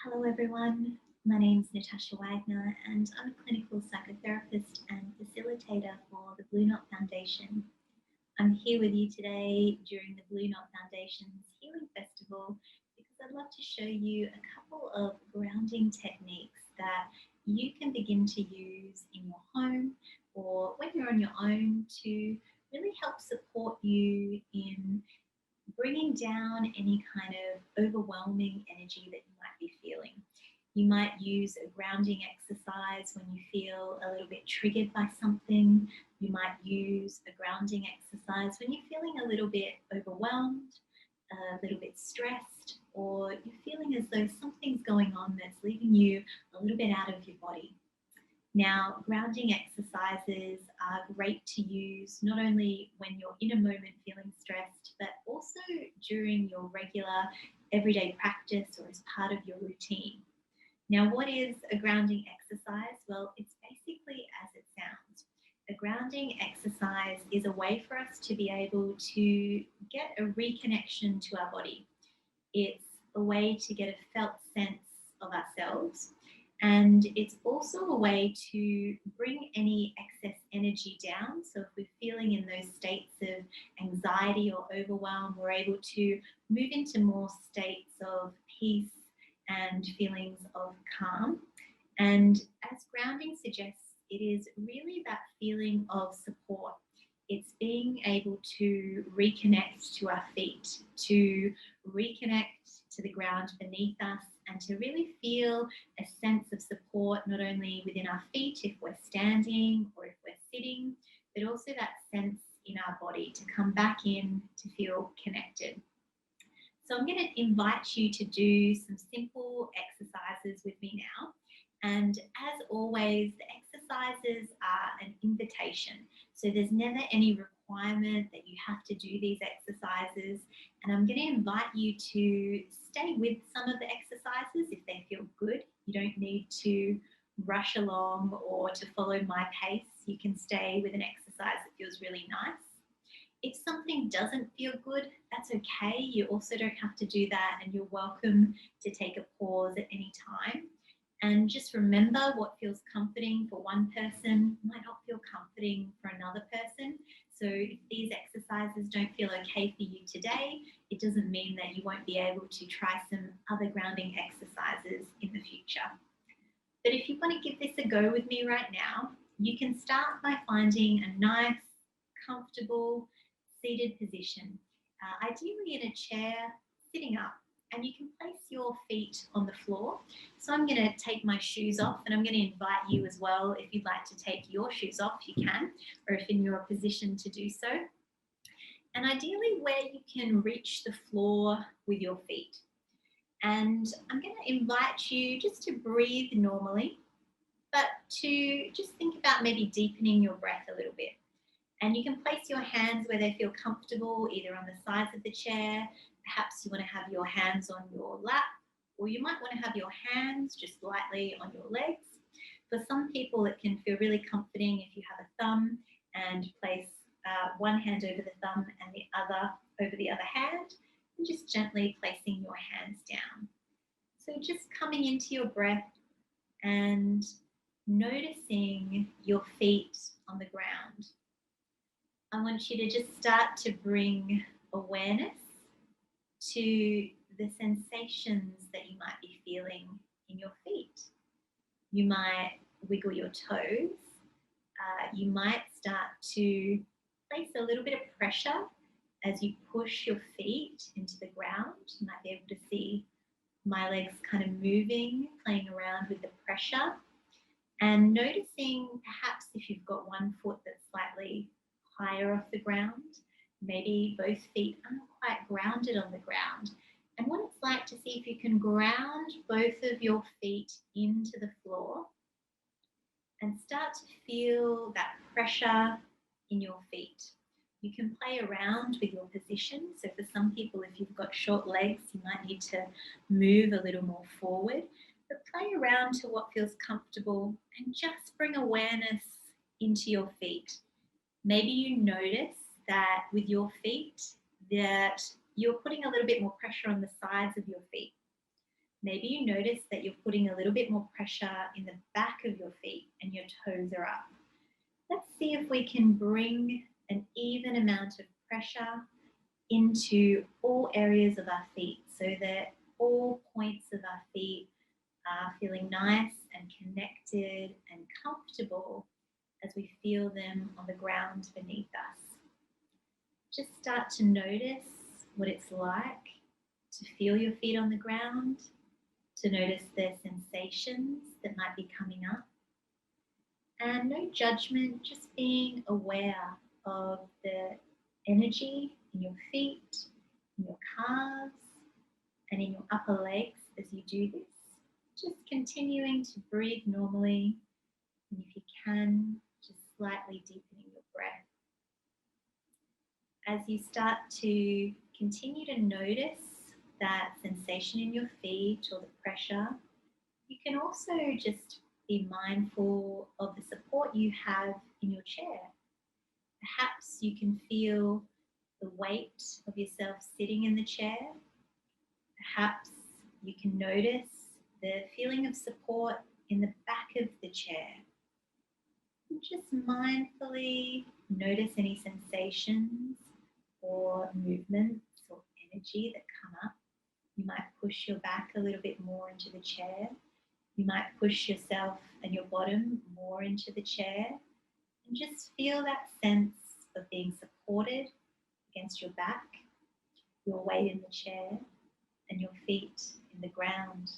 Hello everyone, my name is Natajsa Wagner and I'm a clinical psychotherapist and facilitator for the Blue Knot Foundation. I'm here with you today during the Blue Knot Foundation's Healing Festival because I'd love to show you a couple of grounding techniques that you can begin to use in your home or when you're on your own to really help support you in bringing down any kind of overwhelming energy that you might be feeling. You might use a grounding exercise when you feel a little bit triggered by something. You might use a grounding exercise when you're feeling a little bit overwhelmed, a little bit stressed, or you're feeling as though something's going on that's leaving you a little bit out of your body. Now, grounding exercises are great to use not only when you're in a moment feeling stressed, but also during your regular everyday practice or as part of your routine. Now, what is a grounding exercise? Well, it's basically as it sounds. A grounding exercise is a way for us to be able to get a reconnection to our body. It's a way to get a felt sense of ourselves. And it's also a way to bring any excess energy down. So, if we're feeling in those states of anxiety or overwhelm, we're able to move into more states of peace and feelings of calm. And as grounding suggests, it is really that feeling of support. It's being able to reconnect to our feet, to reconnect to the ground beneath us, and to really feel a sense of support, not only within our feet if we're standing or if we're sitting, but also that sense in our body to come back in to feel connected. So I'm going to invite you to do some simple exercises with me now. And as always, the exercises are an invitation. So there's never any requirement that you have to do these exercises. And I'm going to invite you to stay with some of the exercises if they feel good. You don't need to rush along or to follow my pace. You can stay with an exercise that feels really nice. If something doesn't feel good, that's okay. You also don't have to do that, and you're welcome to take a pause at any time. And just remember, what feels comforting for one person might not feel comforting for another person. So if these exercises don't feel okay for you today, it doesn't mean that you won't be able to try some other grounding exercises in the future. But if you want to give this a go with me right now, you can start by finding a nice, comfortable, seated position, ideally in a chair, sitting up, and you can place your feet on the floor. So I'm going to take my shoes off, and I'm going to invite you as well, if you'd like to take your shoes off, you can, or if in your position to do so. And ideally where you can reach the floor with your feet. And I'm going to invite you just to breathe normally, but to just think about maybe deepening your breath a little bit. And you can place your hands where they feel comfortable, either on the sides of the chair. Perhaps you want to have your hands on your lap, or you might want to have your hands just lightly on your legs. For some people, it can feel really comforting if you have a thumb and place one hand over the thumb and the other over the other hand, and just gently placing your hands down. So just coming into your breath and noticing your feet on the ground. I want you to just start to bring awareness to the sensations that you might be feeling in your feet. You might wiggle your toes. You might start to place a little bit of pressure as you push your feet into the ground. You might be able to see my legs kind of moving, playing around with the pressure, and noticing perhaps if you've got one foot that's slightly higher off the ground, maybe both feet aren't quite grounded on the ground, and what it's like to see if you can ground both of your feet into the floor and start to feel that pressure in your feet. You can play around with your position. So for some people, if you've got short legs, you might need to move a little more forward, but play around to what feels comfortable and just bring awareness into your feet. Maybe you notice that with your feet that you're putting a little bit more pressure on the sides of your feet. Maybe you notice that you're putting a little bit more pressure in the back of your feet and your toes are up. Let's see if we can bring an even amount of pressure into all areas of our feet so that all points of our feet are feeling nice and connected and comfortable as we feel them on the ground beneath us. Just start to notice what it's like to feel your feet on the ground, to notice the sensations that might be coming up. And no judgment, just being aware of the energy in your feet, in your calves, and in your upper legs as you do this. Just continuing to breathe normally, and if you can, just slightly deepening your breath. As you start to continue to notice that sensation in your feet or the pressure, you can also just be mindful of the support you have in your chair. Perhaps you can feel the weight of yourself sitting in the chair. Perhaps you can notice the feeling of support in the back of the chair. And just mindfully notice any sensations or movements or energy that come up. You might push your back a little bit more into the chair. You might push yourself and your bottom more into the chair, and just feel that sense of being supported against your back, your weight in the chair, and your feet in the ground.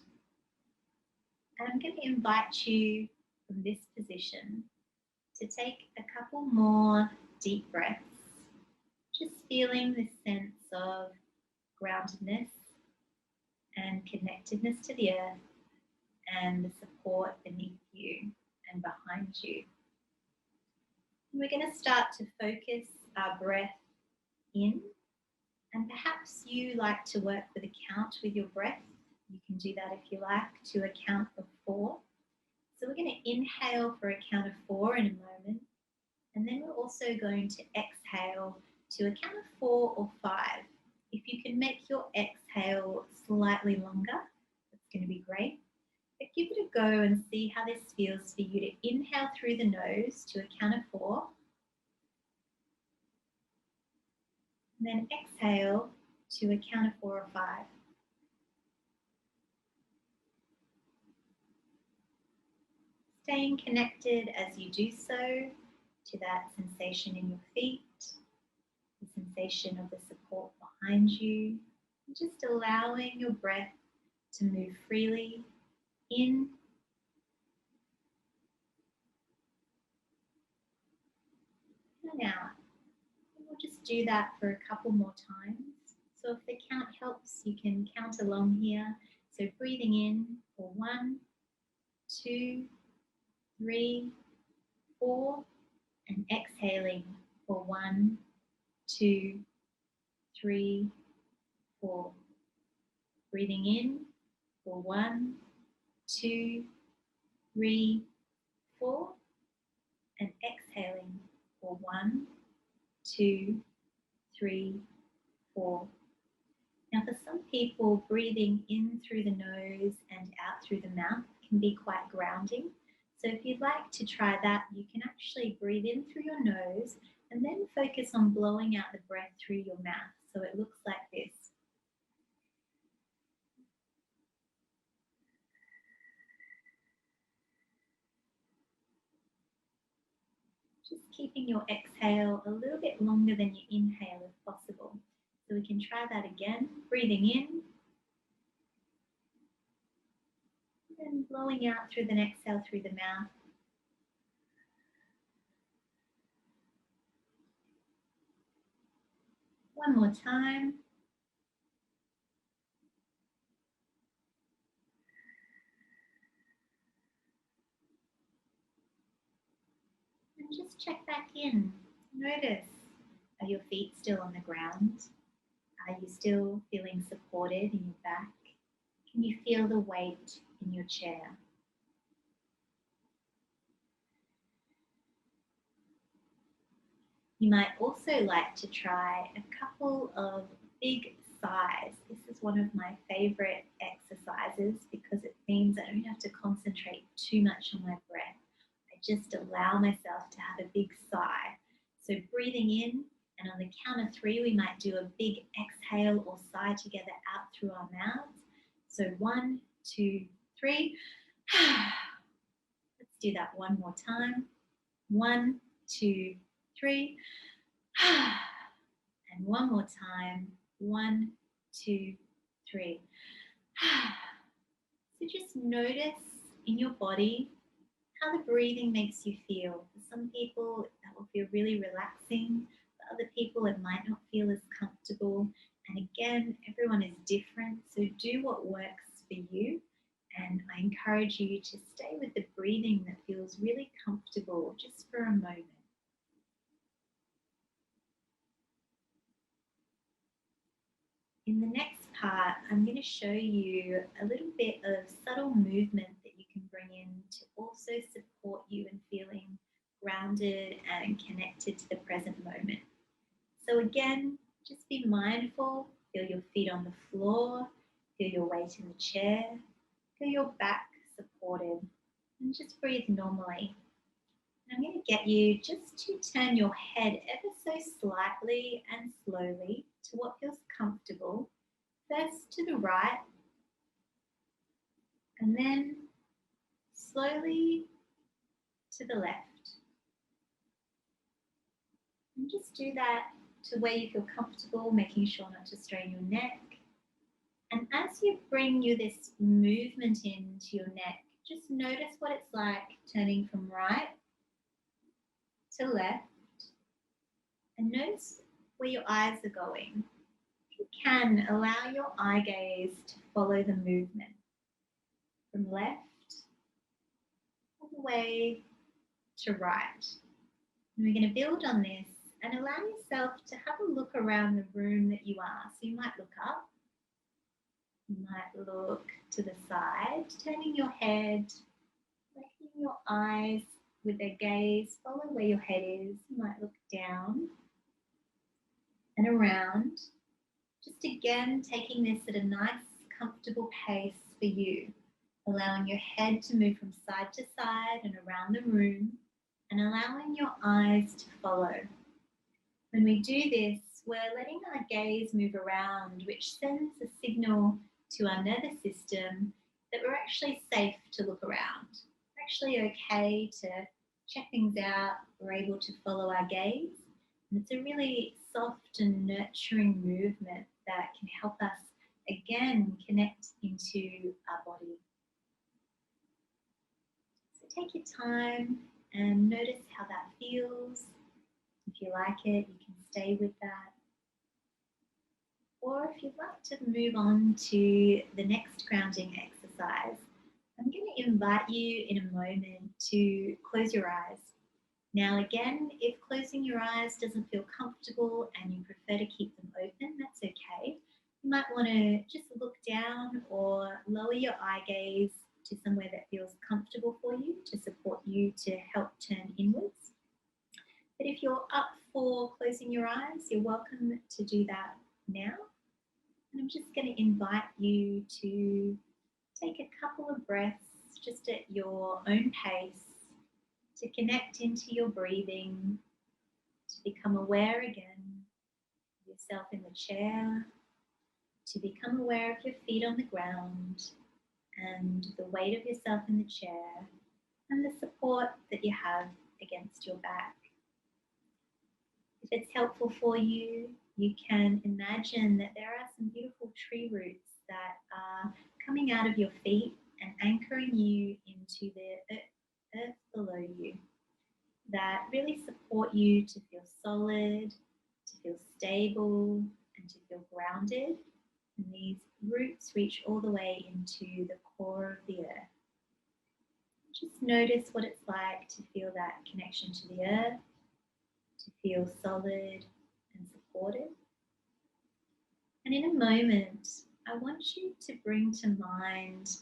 And I'm going to invite you from this position to take a couple more deep breaths, just feeling this sense of groundedness and connectedness to the earth and the support beneath you and behind you. And we're going to start to focus our breath in, and perhaps you like to work with a count with your breath. You can do that if you like, to a count of 4. So we're going to inhale for a count of 4 in a moment, and then we're also going to exhale to a count of 4 or 5. If you can make your exhale slightly longer, that's going to be great. But give it a go and see how this feels for you to inhale through the nose to a count of 4, and then exhale to a count of 4 or 5. Staying connected as you do so to that sensation in your feet, the sensation of the support behind you, and just allowing your breath to move freely in and out. And we'll just do that for a couple more times. So if the count helps, you can count along here. So breathing in for 1, 2, 3, 4, and exhaling for 1, 2, 3, 4. Breathing in for 1, 2, 3, 4, and exhaling for 1, 2, 3, 4. Now for some people, breathing in through the nose and out through the mouth can be quite grounding. So if you'd like to try that, you can actually breathe in through your nose and then focus on blowing out the breath through your mouth. So it looks like this. Just keeping your exhale a little bit longer than your inhale if possible. So we can try that again, breathing in, and then blowing out through the exhale through the mouth. One more time. And just check back in. Notice, are your feet still on the ground? Are you still feeling supported in your back? Can you feel the weight in your chair? You might also like to try a couple of big sighs. This is one of my favorite exercises because it means I don't have to concentrate too much on my breath. I just allow myself to have a big sigh. So breathing in, and on the count of three, we might do a big exhale or sigh together out through our mouths. So 1, 2, 3. Let's do that one more time. 1, 2, 3. And one more time. 1, 2, 3. So just notice in your body how the breathing makes you feel. For some people, that will feel really relaxing. For other people, it might not feel as comfortable. And again, everyone is different. So do what works for you. And I encourage you to stay with the breathing that feels really comfortable just for a moment. In the next part, I'm going to show you a little bit of subtle movement that you can bring in to also support you in feeling grounded and connected to the present moment. So again, just be mindful, feel your feet on the floor, feel your weight in the chair, feel your back supported, and just breathe normally. And I'm going to get you just to turn your head ever so slightly and slowly to what feels comfortable. First to the right, and then slowly to the left. And just do that to where you feel comfortable, making sure not to strain your neck. And as you bring this movement into your neck, just notice what it's like turning from right to left. And notice where your eyes are going. If you can, allow your eye gaze to follow the movement from left all the way to right. And we're going to build on this and allow yourself to have a look around the room that you are. So you might look up, you might look to the side, turning your head, letting your eyes with their gaze follow where your head is. You might look down and around. Just again, taking this at a nice, comfortable pace for you, allowing your head to move from side to side and around the room, and allowing your eyes to follow. When we do this, we're letting our gaze move around, which sends a signal to our nervous system that we're actually safe to look around. We're actually okay to check things out. We're able to follow our gaze. And it's a really soft and nurturing movement that can help us, again, connect into our body. So take your time and notice how that feels. If you like it, you can stay with that. Or if you'd like to move on to the next grounding exercise, I'm going to invite you in a moment to close your eyes. Now again, if closing your eyes doesn't feel comfortable and you prefer to keep them open, that's okay. You might want to just look down or lower your eye gaze to somewhere that feels comfortable for you to support you to help turn inwards. But if you're up for closing your eyes, you're welcome to do that now. And I'm just going to invite you to take a couple of breaths just at your own pace, to connect into your breathing, to become aware again of yourself in the chair, to become aware of your feet on the ground and the weight of yourself in the chair and the support that you have against your back. If it's helpful for you, you can imagine that there are some beautiful tree roots that are coming out of your feet and anchoring you into the earth below you, that really support you to feel solid, to feel stable, and to feel grounded. And these roots reach all the way into the core of the earth. Just notice what it's like to feel that connection to the earth, to feel solid and supported. And in a moment, I want you to bring to mind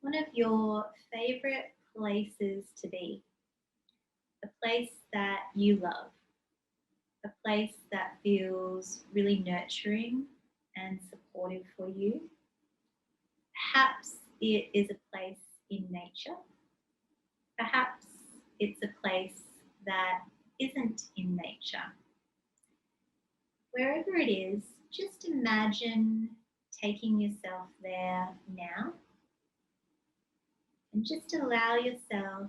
one of your favorite places to be, a place that you love, a place that feels really nurturing and supportive for you. Perhaps it is a place in nature. Perhaps it's a place that isn't in nature. Wherever it is, just imagine taking yourself there now and just allow yourself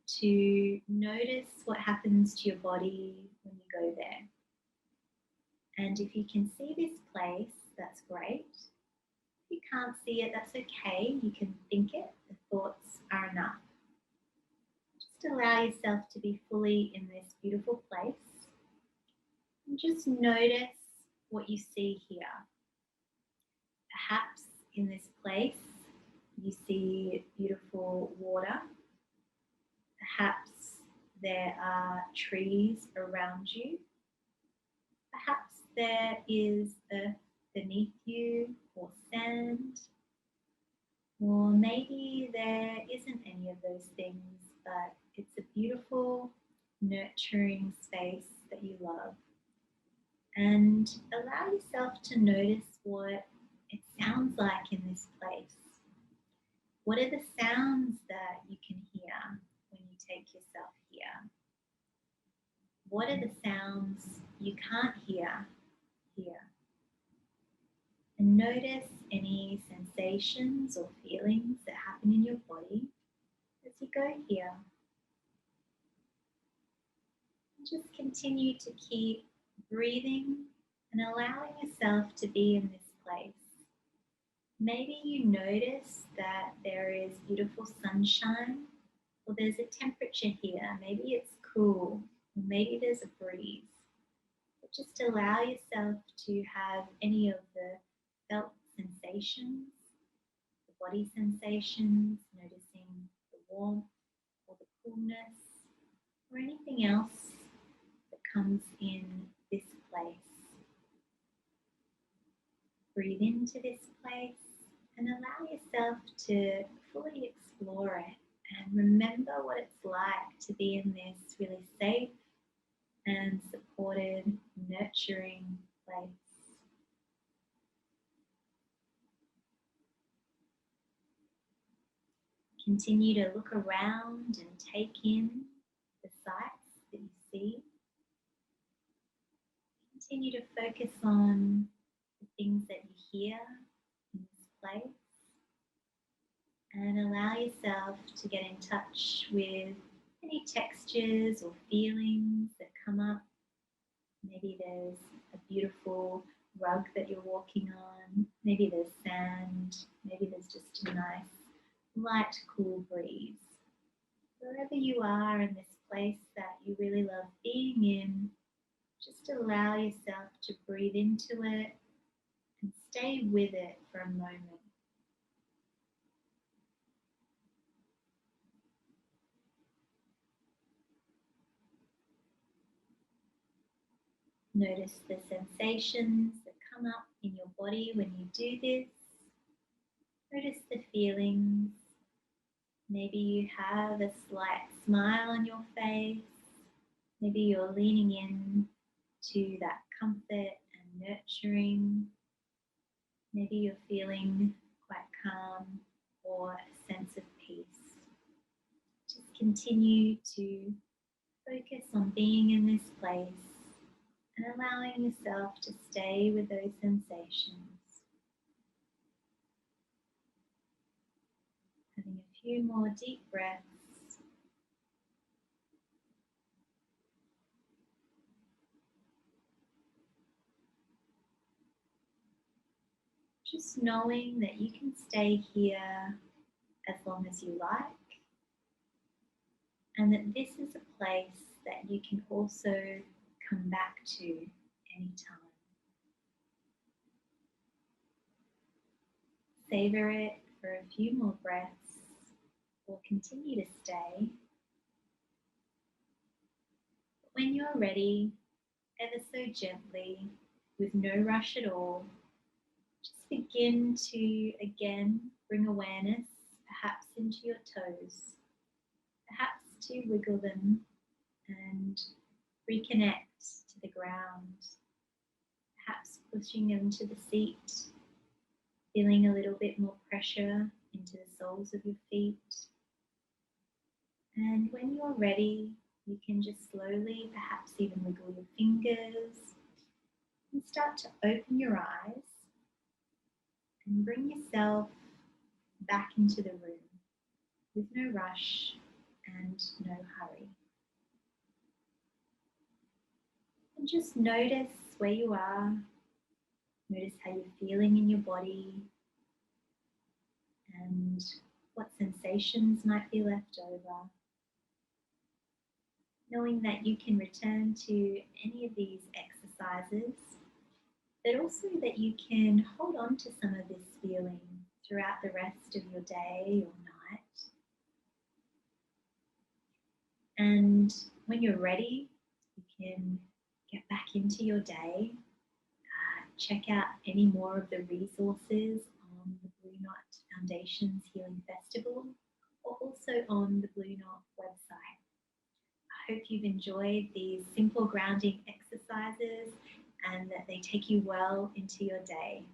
to notice what happens to your body when you go there. And if you can see this place, that's great. If you can't see it, that's okay. You can think it. The thoughts are enough. Just allow yourself to be fully in this beautiful place. And just notice what you see here. Perhaps in this place, you see beautiful water. Perhaps there are trees around you. Perhaps there is earth beneath you or sand. Or maybe there isn't any of those things, but it's a beautiful, nurturing space that you love. And allow yourself to notice what it sounds like in this place. What are the sounds that you can hear when you take yourself here? What are the sounds you can't hear here? And notice any sensations or feelings that happen in your body as you go here. And just continue to keep breathing and allowing yourself to be in this place. Maybe you notice that there is beautiful sunshine, or there's a temperature here. Maybe it's cool, or maybe there's a breeze. But just allow yourself to have any of the felt sensations, the body sensations, noticing the warmth or the coolness, or anything else that comes in this place. Breathe into this place and allow yourself to fully explore it and remember what it's like to be in this really safe and supported, nurturing place. Continue to look around and take in the sights that you see. Continue to focus on the things that you hear in this place. And allow yourself to get in touch with any textures or feelings that come up. Maybe there's a beautiful rug that you're walking on. Maybe there's sand. Maybe there's just a nice, light, cool breeze. Wherever you are in this place that you really love being in, just allow yourself to breathe into it and stay with it for a moment. Notice the sensations that come up in your body when you do this. Notice the feelings. Maybe you have a slight smile on your face. Maybe you're leaning in to that comfort and nurturing. Maybe you're feeling quite calm or a sense of peace. Just continue to focus on being in this place and allowing yourself to stay with those sensations. Having a few more deep breaths. Just knowing that you can stay here as long as you like, and that this is a place that you can also come back to anytime. Savor it for a few more breaths, or continue to stay. But when you're ready, ever so gently, with no rush at all, just begin to again bring awareness perhaps into your toes, perhaps to wiggle them and reconnect to the ground, perhaps pushing them to the seat feeling a little bit more pressure into the soles of your feet. And when you're ready, you can just slowly, perhaps even wiggle your fingers and start to open your eyes and bring yourself back into the room with no rush and no hurry. And just notice where you are. Notice how you're feeling in your body and what sensations might be left over. Knowing that you can return to any of these exercises, but also that you can hold on to some of this feeling throughout the rest of your day or night. And when you're ready, you can get back into your day. Check out any more of the resources on the Blue Knot Foundation's Healing Festival, or also on the Blue Knot website. I hope you've enjoyed these simple grounding exercises and that they take you well into your day.